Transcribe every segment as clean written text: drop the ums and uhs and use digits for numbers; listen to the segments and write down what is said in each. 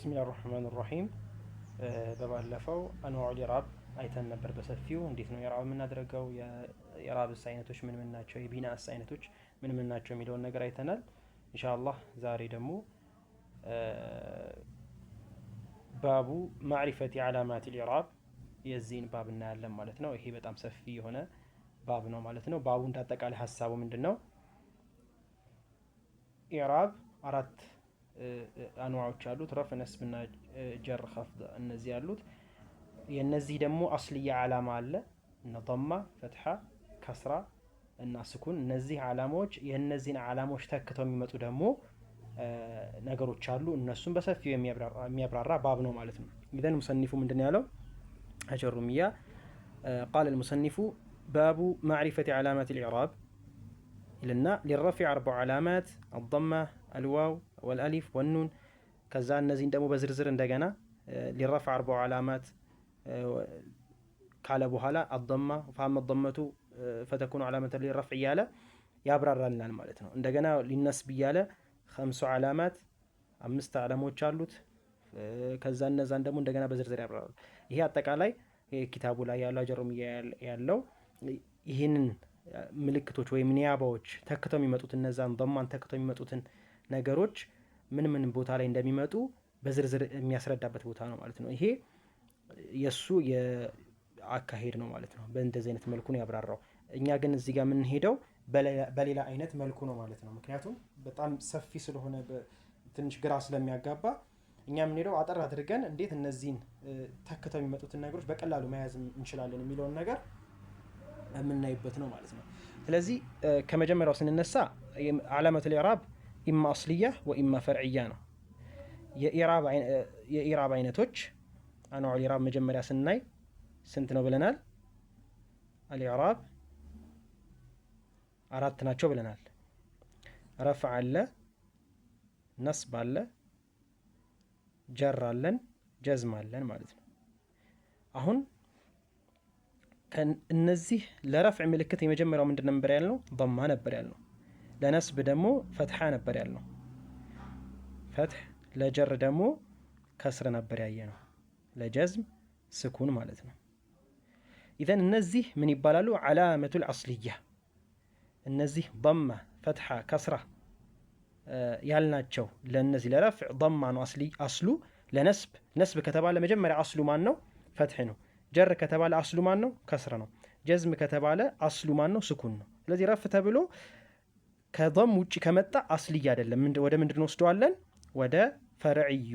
ብስሚላህ ራህማን ራሂም በባለፈው አንዋዑል ኢዕራብ አይተን ነበር በሰፊው። እንዴት ነው ኢዕራብ የምናደርገው፣ የኢዕራብስ አይነቶች ምን ምን ናቸው፣ የቢናስ አይነቶች ምን ምን ናቸው የሚለውን ነገር አይተናል። ኢንሻአላህ ዛሬ ደግሞ ባቡ ማዕሪፈቲ ዓላማቲል ኢዕራብ የዚህን ባብ እናያለን ማለት ነው። ይሄ በጣም ሰፊ የሆነ ባብ ነው ማለት ነው። ባቡ እንዳጠቃላይ ሀሳቡ ምንድን ነው? ኢዕራብ አራት አንዋዖች አሉት። ረፍ፣ ነስብና ጀር፣ ኸፍድ እነዚህ ያሉት። የነዚህ ደግሞ አስልያ ዓላማ አለ እነ ضማ፣ ፈትሐ፣ ከስራ እና ስኩን። እነዚህ ዓላማዎች የነዚህን ዓላማዎች ተክተው የሚመጡ ደግሞ ነገሮች አሉ። እነሱም በሰፊው የሚያብራራ ባብ ነው ማለት ነው። ኢዘን ሙሰኒፉ ምንድን ያለው አጀሩሚያ ቃል المصنف باب معرفة علامات الإعراب لنا للرفع 4 علامات الضمة الواو والألف والنون ከዛ እነዚህን ደግሞ በዝርዝር እንደገና للرفع 4 علامات ካለ በኋላ الضمة فهم الضمة فتكون علامة للرفع እያለ ያብራራልናል ማለት ነው። እንደገና ሊነስብ እያለ 5 علامات 5 ዓላማዎች አሉት። ከዛ እነዛን ደግሞ እንደገና በዝርዝር ያብራራል። ይሄ አጠቃላይ ኪታቡ ላይ ያለው አጀሩሚያ ያለው ይህንን ምልክቶች ወይም ኒያባዎች ተክተው የሚመጡት እነዛን ضማን ተክተው የሚመጡትን ነገሮች ምን ምን ቦታ ላይ እንደሚመጡ በዝርዝር የሚያስረዳበት ቦታ ነው ማለት ነው። ይሄ የሱ የአካሄድ ነው ማለት ነው። በእንደዚህ አይነት መልኩ ነው ያብራራው። እኛ ግን እዚህ ጋር የምንሄደው በሌላ አይነት መልኩ ነው ማለት ነው። ምክንያቱም በጣም ሰፊ ስለሆነ ትንሽ ግራ ስለሚያጋባ እኛ የምንሄደው አጠር አድርገን እንዴት እነዚህን ተክተው የሚመጡትን ነገሮች በቀላሉ መያዝ እንችላለን የሚለውን ነገር የምናይበት ነው ማለት ነው። ስለዚህ ከመጀመሪያው ስንነሳ ዓላመቱል ኢዕራብ ኢማ አስልያ ወኢማ ፈርዕያ ነው። የኢዕራብ አይነቶች አንዋዑል ኢዕራብ መጀመሪያ ስናይ ስንት ነው ብለናል? አልኢዕራብ 4 ናቸው ብለናል። ረፍዕ አለ፣ ነስብ አለ፣ ጀር አለን፣ ጀዝም አለን ማለት ነው። አሁን እነዚህ ለረፍዕ ምልክት የመጀመሪያው ምንድን ነበር ያልነው? ضማ ነበር ያልነው። ለነስብ ደግሞ ፈትሐ ነበር ያልነው። ፈትሕ። ለጀር ደግሞ ከስር ነበር ያየነው። ለጀዝም ስኩን ማለት ነው። ኢዘን እነዚህ ምን ይባላሉ? ዓላመቱል አስልያ። እነዚህ ضማ፣ ፈትሐ፣ ከስራ ያልናቸው ለነዚህ ለረፍዕ ضማ ነው አስሉ። ለነስብ ነስብ ከተባለ መጀመሪያ አስሉ ማን ነው? ፈትሕ ነው። ጀር ከተባለ አስሉ ማን ነው? ከስር ነው። ጀዝም ከተባለ አስሉ ማን ነው? ስኩን ነው። ስለዚህ ረፍ ተብሎ ከضም ውጪ ከመጣ አስልይ አይደለም። ወደ ምንድን ነው ወስደዋለን? ወደ ፈርዕዩ፣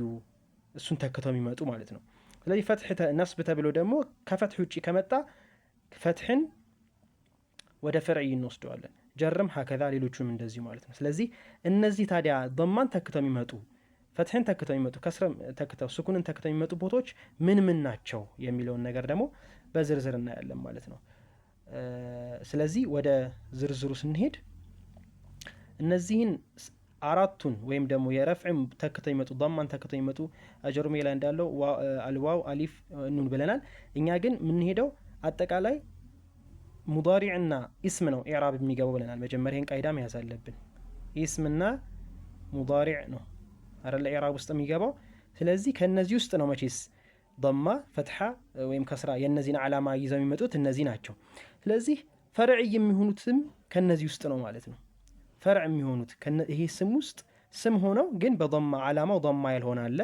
እሱን ተክተው የሚመጡ ማለት ነው። ስለዚህ ፈትሕ ነስብ ተብሎ ደግሞ ከፈትሕ ውጪ ከመጣ ፈትሕን ወደ ፈርዕይ እንወስደዋለን። ጀርም ሀከዛ ሌሎቹንም እንደዚሁ ማለት ነው። ስለዚህ እነዚህ ታዲያ ضማን ተክተው የሚመጡ፣ ፈትሕን ተክተው የሚመጡ፣ ከስረም ተክተው፣ ስኩንን ተክተው የሚመጡ ቦታዎች ምን ምን ናቸው የሚለውን ነገር ደግሞ በዝርዝር እናያለን ማለት ነው። ስለዚህ ወደ ዝርዝሩ ስንሄድ እነዚህን አራቱን ወይም ደግሞ የረፍዕን ተክተው የሚመጡ፣ ضማን ተክተው የሚመጡ አጀሩሚያ ላይ እንዳለው አልዋው፣ አሊፍ፣ ኑን ብለናል። እኛ ግን የምንሄደው አጠቃላይ ሙዳሪዕና ኢስም ነው ኢዕራብ የሚገባው ብለናል። መጀመሪያ ይህን ቃይዳ መያዝ አለብን። ኢስምና ሙዳሪዕ ነው አይደለ ኢዕራብ ውስጥ የሚገባው። ስለዚህ ከነዚህ ውስጥ ነው መቼስ ضማ፣ ፈትሐ ወይም ከስራ የነዚህን ዓላማ ይዘው የሚመጡት እነዚህ ናቸው። ስለዚህ ፈርዕ የሚሆኑትም ከነዚህ ውስጥ ነው ማለት ነው። ፈርዕ የሚሆኑት ይሄ ስም ውስጥ ስም ሆነው ግን በضማ ዓላማው ضማ ያልሆነ አለ።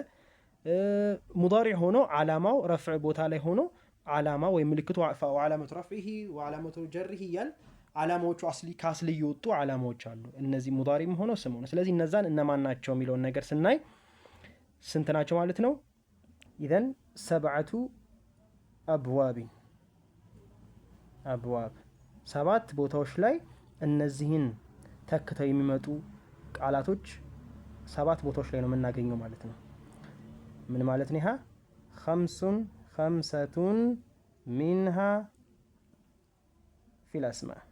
ሙዳሪዕ ሆኖ ዓላማው ረፍዕ ቦታ ላይ ሆኖ ዓላማ ወይም ምልክቱ ዓላመቱ ረፍዒሂ ወዓላመቱ ጀሪሂ እያል ዓላማዎቹ ከአስሊ የወጡ ዓላማዎች አሉ። እነዚህ ሙዳሪም ሆነው ስም ሆነው። ስለዚህ እነዛን እነማን ናቸው የሚለውን ነገር ስናይ ስንት ናቸው ማለት ነው? ኢዘን 7 አብዋብ 7 ቦታዎች ላይ እነዚህን ተክተው የሚመጡ ቃላቶች 7 ቦታዎች ላይ ነው የምናገኘው ማለት ነው። ምን ማለት ነው? ይሃ خمسة منها في الأسماء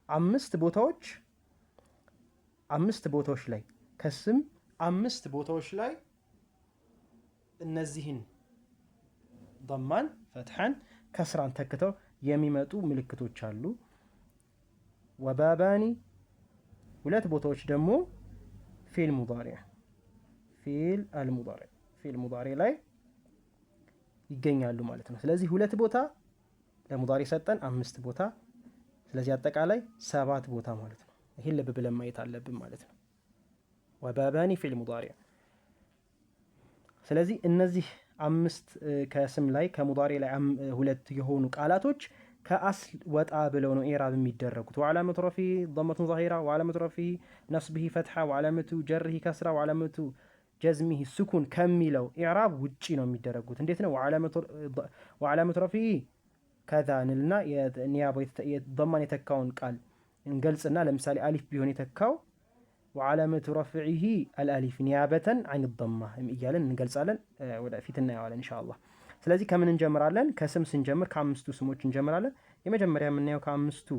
5 ቦታዎች ላይ ከስም 5 ቦታዎች ላይ እነዚህን ضማን፣ ፈትሐን፣ ከስራን ተክተው የሚመጡ ምልክቶች አሉ። ወባባኒ 2 ቦታዎች ደግሞ ፊል ሙዳሪዕ ፊል ሙዳሪዕ ላይ ይገኛሉ ማለት ነው። ስለዚህ 2 ቦታ ለሙዳሪዕ ሰጠን፣ 5 ቦታ። ስለዚህ አጠቃላይ 7 ቦታ ማለት ነው። ይህን ልብ ብለን ማየት አለብን ማለት ነው። ወባባኒ ፊል ሙዳሪዕ። ስለዚህ እነዚህ 5 ከስም ላይ ከሙዳሪዕ ላይ 2 የሆኑ ቃላቶች ከአስል ወጣ ብለው ነው ኢዕራብ የሚደረጉት። ወዓላመቱ ረፊዕ ضመቱን ዛሂራ ወዓላመቱ ረፊዕ ነስብህ ፈትሐ ወዓላመቱ ጀርህ ከስራ ወዓላመቱ ጀዝሚህ ስኩን ከሚለው ኢዕራብ ውጪ ነው የሚደረጉት። እንዴት ነው? ወዓላመቱ ረፊዕ ከዛ እንልና ኒያባ ضማን የተካውን ቃል እንገልጽና ለምሳሌ አሊፍ ቢሆን የተካው ወዓላመቱ ረፍዒሂ አልአሊፍ ኒያበተን አን ضማ እያለን እንገልጻለን። ወደፊት እናየዋለን ኢንሻአላህ። ስለዚህ ከምን እንጀምራለን? ከስም ስንጀምር ከ5ቱ ስሞች እንጀምራለን። የመጀመሪያ የምናየው ከ5ቱ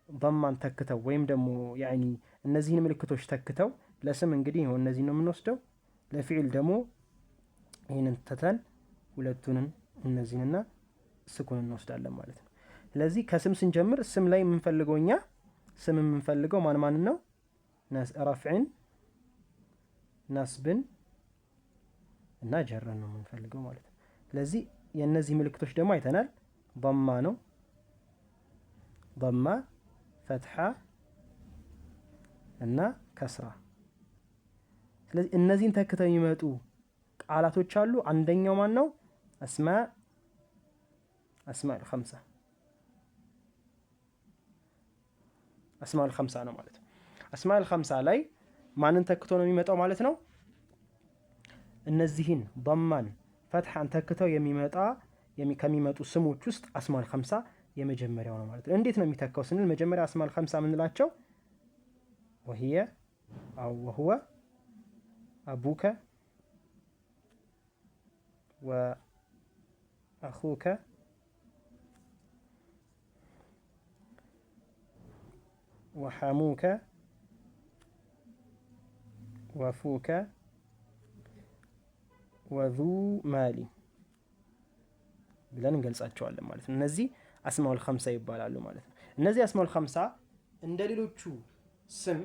ضማን ተክተው ወይም ደግሞ ያኒ እነዚህን ምልክቶች ተክተው ለስም እንግዲህ ይሁን እነዚህ ነው የምንወስደው። ለፊዕል ደግሞ ይህንን ተተን 2ቱን እነዚህንና ስኩን እንወስዳለን ማለት ነው። ስለዚህ ከስም ስንጀምር ስም ላይ የምንፈልገው እኛ ስም የምንፈልገው ማን ነው? ረፍዕን፣ ነስብን እና ጀረን ነው የምንፈልገው ማለት ነው። ስለዚህ የእነዚህ ምልክቶች ደግሞ አይተናል። ضማ ነው፣ ضማ፣ ፈትሐ እና ከስራ። ስለዚህ እነዚህን ተክተው የሚመጡ ቃላቶች አሉ። አንደኛው ማን ነው? አስማኡል ኸምሳ ነው ማለት ነው። አስማኡል ኸምሳ ላይ ማንን ተክቶ ነው የሚመጣው ማለት ነው? እነዚህን ضማን ፈትሐን ተክተው ከሚመጡ ስሞች ውስጥ አስማኡል ኸምሳ የመጀመሪያው ነው ማለት ነው። እንዴት ነው የሚተካው ስንል መጀመሪያ አስማኡል ኸምሳ የምንላቸው ወሁወ አቡከ ወአኹከ ወሐሙከ ወፉከ ወዙ ማሊ ብለን እንገልጻቸዋለን ማለት ነው። እነዚህ አስማኡል ኸምሳ ይባላሉ ማለት ነው። እነዚህ አስማኡል ኸምሳ እንደ ሌሎቹ ስም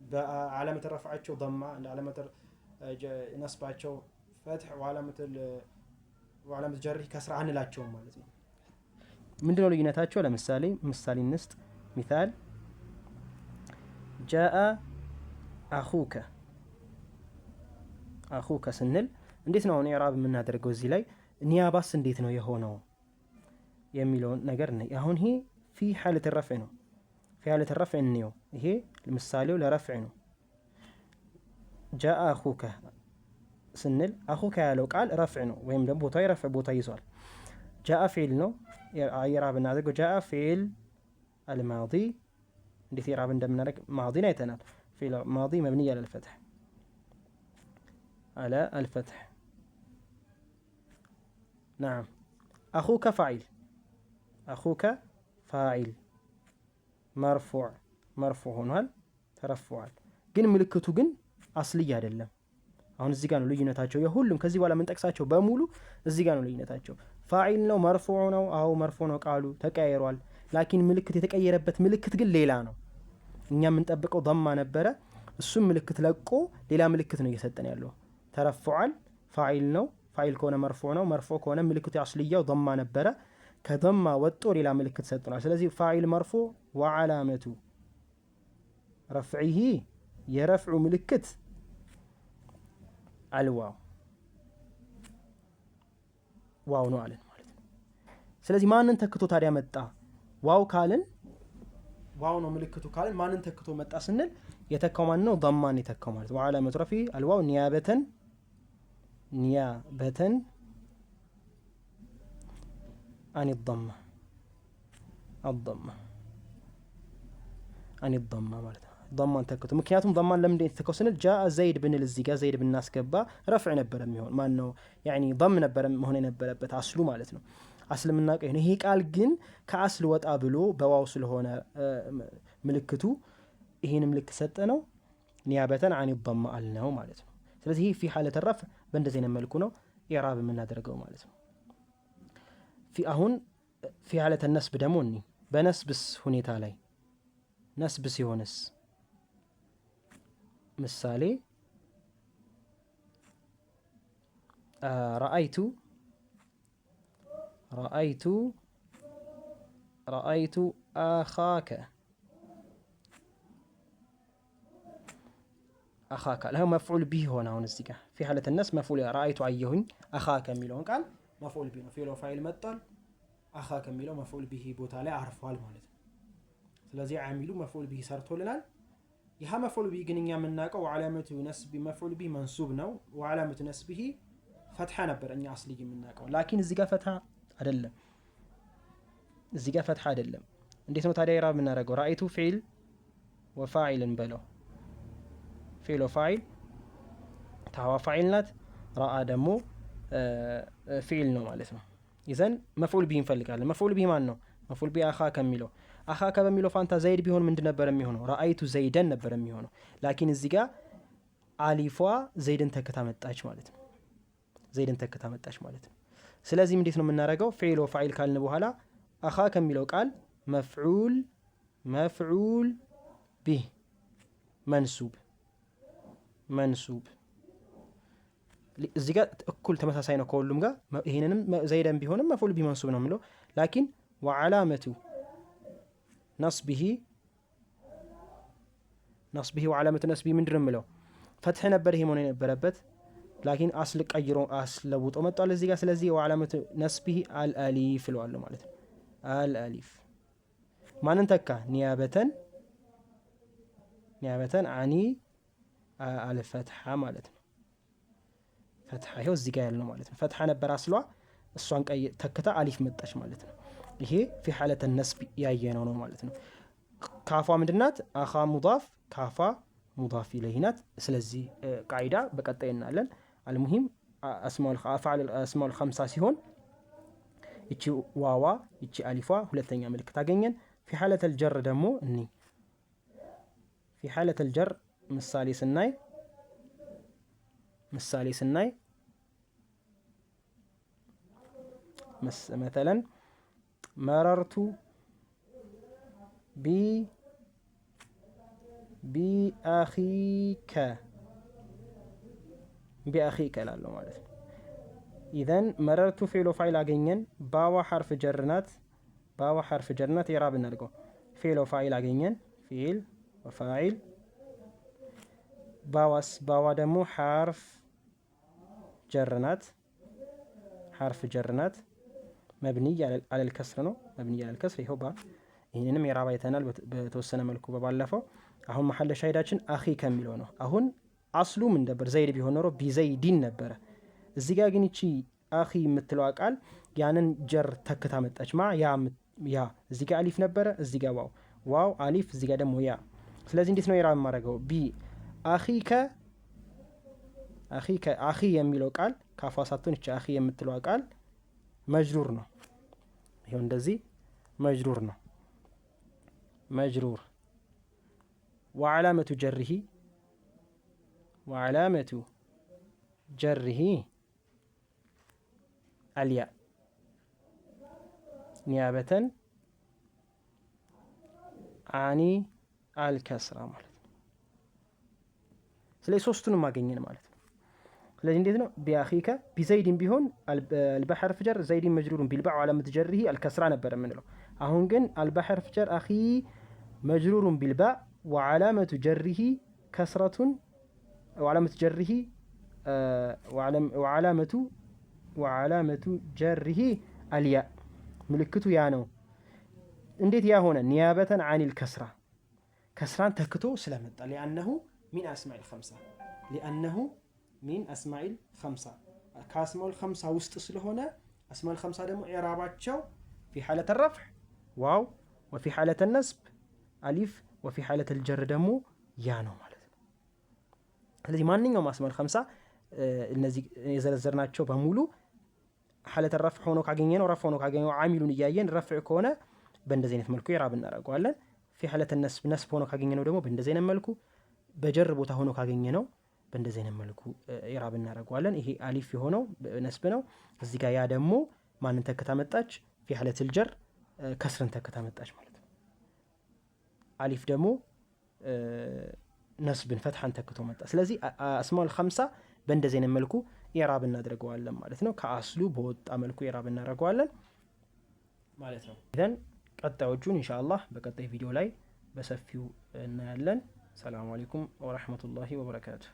በዓለመተ ረፍዓቸው ضማ፣ እንደ ዓለመተ ነስባቸው ፈትሕ፣ ወዓለመተ ጀርህ ከስራ አንላቸውም ማለት ነው። ምንድነው ልዩነታቸው? ለምሳሌ ምሳሌ እንስጥ። ሚሳል ጃአ አኹከ ስንል እንዴት ነው አሁን ኢዕራብ የምናደርገው? እዚህ ላይ ኒያባስ እንዴት ነው የሆነው የሚለውን ነገር ነው። አሁን ይሄ ፊ ሐለተ ረፍዕ ነው። ፊ ሐለተ ረፍዕ ነው። ይሄ ምሳሌው ለረፍዕ ነው። ጃአ አኹከ ስንል አኹከ ያለው ቃል ረፍዕ ነው፣ ወይም ደግሞ ቦታ የረፍዕ ቦታ ይዟል። ጃአ ፊዕል ነው። ኢዕራብ እናደርገው። ጃአ ፊዕል አልማዲ እንዴት ኢዕራብ እንደምናደርግ ማዲን አይተናል። ፊዕል ማዲ መብኒ على الفتح نعم. أخوك فاعل مرفوع ሆኗል፣ ተረፍሟል። ግን ምልክቱ ግን አስልይ አይደለም። አሁን እዚህ ጋር ነው ልዩነታቸው። የሁሉም ከዚህ በኋላ የምንጠቅሳቸው በሙሉ እዚህ ጋር ነው ልዩነታቸው። ፋዒል ነው፣ መርፉዕ ነው። አዎ መርፉዕ ነው፣ ቃሉ ተቀያይሯል። ላኪን ምልክት የተቀየረበት ምልክት ግን ሌላ ነው። እኛ የምንጠብቀው ضማ ነበረ፣ እሱም ምልክት ለቆ ሌላ ምልክት ነው እየሰጠን ያለው። ተረፍሟል፣ ፋዒል ነው። ፋዒል ከሆነ መርፉዕ ነው። መርፉዕ ከሆነ ምልክቱ አስልያው ضማ ነበረ፣ ከضማ ወጦ ሌላ ምልክት ሰጥቷል። ስለዚህ ፋዒል መርፉዕ ወዓላመቱ ረፍዒሂ የረፍዑ ምልክት አልዋው ዋው ነው አለን ማለት ነው። ስለዚህ ማንን ተክቶ ታዲያ መጣ? ዋው ካልን ዋው ነው ምልክቱ ካልን ማንን ተክቶ መጣ ስንል የተካው ማን ነው? ضማን የተካው ማለት ነው። ወዓላመቱ ረፍዒሂ አልዋው ኒያበተን አን ضማ ማለት ነው። ضማን ተክቶ ምክንያቱም ضማን ለምን ተከው ስንል ጃአ ዘይድ ብንል እዚህ ጋር ዘይድ ብናስገባ ረፍዕ ነበር የሚሆን ማን ነው ያኒ ضም ነበር መሆን የነበረበት አስሉ ማለት ነው። አስል የምናውቀው ይሄ ቃል ግን ከአስል ወጣ ብሎ በዋው ስለሆነ ምልክቱ ይሄን ምልክት ሰጠ ነው ኒያበተን አን ضማ አልነው ማለት ነው። ስለዚህ ፊ ሐለተ ረፍዕ በእንደዚህ አይነት መልኩ ነው ኢዕራብ የምናደርገው ማለት ነው። አሁን ፊ ሐለተ ነስብ ደግሞ በነስብስ ሁኔታ ላይ ነስብ ሲሆንስ ምሳሌ ረአይቱ አኻከ ለሁ መፍዑል ቢህ ሆነ። አሁን እዚህ ጋር ፊ ሐለት ነስብ መፍዑል ረአይቱ አየሁኝ አኻከ የሚለውን ቃል መፍዑል ቢህ ነው። ፊዕል ወፋዒል መጥቷል። አኻከ የሚለው መፍዑል ቢህ ቦታ ላይ አርፏል ማለት ነው። ስለዚህ ዓሚሉ መፍዑል ቢህ ሰርቶልናል። ይህ መፍዑል ቢህ ግን እኛ የምናውቀው ወዓላመቱ ነስቢ መፍዑል ቢህ መንሱብ ነው። ወዓላመቱ ነስቢሂ ፈትሐ ነበር እኛ አስሊ የምናውቀው። ላኪን እዚህ ጋር ፈትሐ አይደለም። እንዴት ነው ታዲያ ኢዕራብ የምናደርገው? ረአይቱ ፊዕል ወፋዒልን በለው። ፊዕል ወፋዒል ታዋ ፋዒል ናት። ረአ ደግሞ ፊዕል ነው ማለት ነው። ይዘን መፍዑል ቢህ እንፈልጋለን። መፍዑል ቢህ ማን ነው? መፍዑል ቢህ አኻከ የሚለው አኻከ በሚለው ፋንታ ዘይድ ቢሆን ምንድን ነበር የሚሆነው? ረአይቱ ዘይደን ነበር የሚሆነው። ላኪን እዚህ ጋር አሊፏ ዘይድን ተክታ መጣች ማለት ነው። ስለዚህም እንዴት ነው የምናደርገው? ፊዕል ወፋዒል ካልን በኋላ አኻከ የሚለው ቃል መፍዑል ቢህ መንሱብ እዚህ ጋር እኩል ተመሳሳይ ነው ከሁሉም ጋር። ይህንንም ዘይደን ቢሆንም መፍዑል ቢህ መንሱብ ነው የሚለው። ላኪን ወዓላመቱ ነስቢሂ ወዓላመቱ ነስቢሂ ምንድን ነው የሚለው? ፈትሕ ነበር ይሄ መሆን የነበረበት። ላኪን አስል ቀይሮ አስለውጦ መጥቷል እዚህ ጋር። ስለዚህ ወዓላመቱ ነስቢሂ አልአሊፍ እለዋለሁ ማለት ነው። አልአሊፍ ማንን ተካ? ኒያበተን አኒ አልፈትሐ ማለት ነው። ፈትሐ ይኸው እዚህ ጋር ያልነው ማለት ነው። ፈትሐ ነበር አስሏ፣ እሷን ተክታ አሊፍ መጣች ማለት ነው። ይሄ ፊ ሐለተ ነስብ ያየነው ነው ማለት ነው። ካፏ ምንድናት? አኻ ሙዳፍ፣ ካፏ ሙዳፍ ኢለይሂ ናት። ስለዚህ ቃዒዳ በቀጣይ እናያለን። አልሙሂም አስማኡል ኸምሳ ሲሆን ይቺ ዋዋ ይቺ አሊፏ ሁለተኛ ምልክት አገኘን። ፊ ሐለተል ጀር ደግሞ ፊ ሐለተል ጀር ምሳሌ ስናይ መተለን መረርቱ ቢአኺከ ላለው ማለት ነው። ኢዘን መረርቱ ፊዕል ወፋዒል አገኘን። ባዋ ሐርፍ ጀር ናት። ኢዕራብ እናድርገው። ፊዕል ወፋዒል አገኘን። ፊዕል ወፋዒል ባዋ ደግሞ ሐርፍ ጀር ናት። መብኒይ አለል ከስር ነው። ይኸው ባ ይህንንም ኢዕራብ አይተናል በተወሰነ መልኩ በባለፈው። አሁን መሐለ ሻሂዳችን አኺ ከሚለው ነው። አሁን አስሉ ምን ነበር? ዘይድ ቢሆን ኖሮ ቢዘይዲን ነበረ። እዚህ ጋር ግን ይቺ አኺ የምትለዋ ቃል ያንን ጀር ተክታ መጣች። ያ እዚህ ጋር አሊፍ ነበረ፣ እዚህ ጋር ዋው አሊፍ፣ እዚህ ጋር ደግሞ ያ። ስለዚህ እንዴት ነው ኢዕራብ የማደርገው? አኺከ አኺ የሚለው ቃል ካፏ ሳትሆን ይቺ አኺ የምትለዋ ቃል መጅሩር ነው። ይሄው እንደዚህ መጅሩር ነው። ወዓላመቱ ጀርሂ አልያ ኒያበተን አኒ አልከስራ ማለት ነው። ስለዚህ ሶስቱንም ማገኘን ማለት ነው። ስለዚህ እንዴት ነው? ቢአኺከ ቢዘይድን ቢሆን አልባሕርፍ ጀር ዘይድን መጅሩሩን ቢልባ ወዓላመቱ ጀርሂ አልከስራ ነበር የምንለው። አሁን ግን አልባሕርፍ ጀር አኺ መጅሩሩን ቢልባ ወዓላመቱ ጀርሂ ከስረቱን ወዓላመቱ ጀርሂ አልያ ምልክቱ ያ ነው። እንዴት ያ ሆነ? ኒያበተን አኒል ከስራን ተክቶ ስለመጣ ሊአነሁ ሚን አስማኢል ኸምሳ ከአስማኡል ኸምሳ ውስጥ ስለሆነ አስማኡል ኸምሳ ደግሞ ኢዕራባቸው ፊ ሐለተ ረፍዕ ዋው፣ ወፊ ሐለተ ነስብ አሊፍ፣ ወፊ ሐለተል ጀር ደግሞ ያ ነው ማለት ነው። ስለዚህ ማንኛውም አስማኡል ኸምሳ እነዚህ የዘረዘርናቸው በሙሉ ሐለተ ረፍዕ ሆኖ ካገኘነው ረፍዕ ሆኖ ካገኘነው ዓሚሉን እያየን ረፍዕ ከሆነ በእንደዚህ አይነት መልኩ ኢዕራብ እናደርገዋለን። ፊ ሐለተ ነስብ ሆኖ ካገኘነው ደግሞ በእንደዚህ አይነት መልኩ፣ በጀር ቦታ ሆኖ ካገኘነው በእንደዚህ አይነት መልኩ ኢዕራብ እናደርገዋለን። ይሄ አሊፍ የሆነው ነስብ ነው። እዚህ ጋር ያ ደግሞ ማንን ተክታ መጣች? ፊ ሐለተል ጀር ከስርን ተክታ መጣች ማለት ነው። አሊፍ ደግሞ ነስብን ፈትሐን ተክቶ መጣ። ስለዚህ አስማኡል ኸምሳ በእንደዚህ አይነት መልኩ ኢዕራብ እናደርገዋለን ማለት ነው። ከአስሉ በወጣ መልኩ ኢዕራብ እናደርገዋለን ማለት ነው። ኢዘን ቀጣዮቹን ኢንሻአላህ በቀጣይ ቪዲዮ ላይ በሰፊው እናያለን። ሰላሙ አለይኩም ወረሕመቱላሂ ወበረካቱሁ።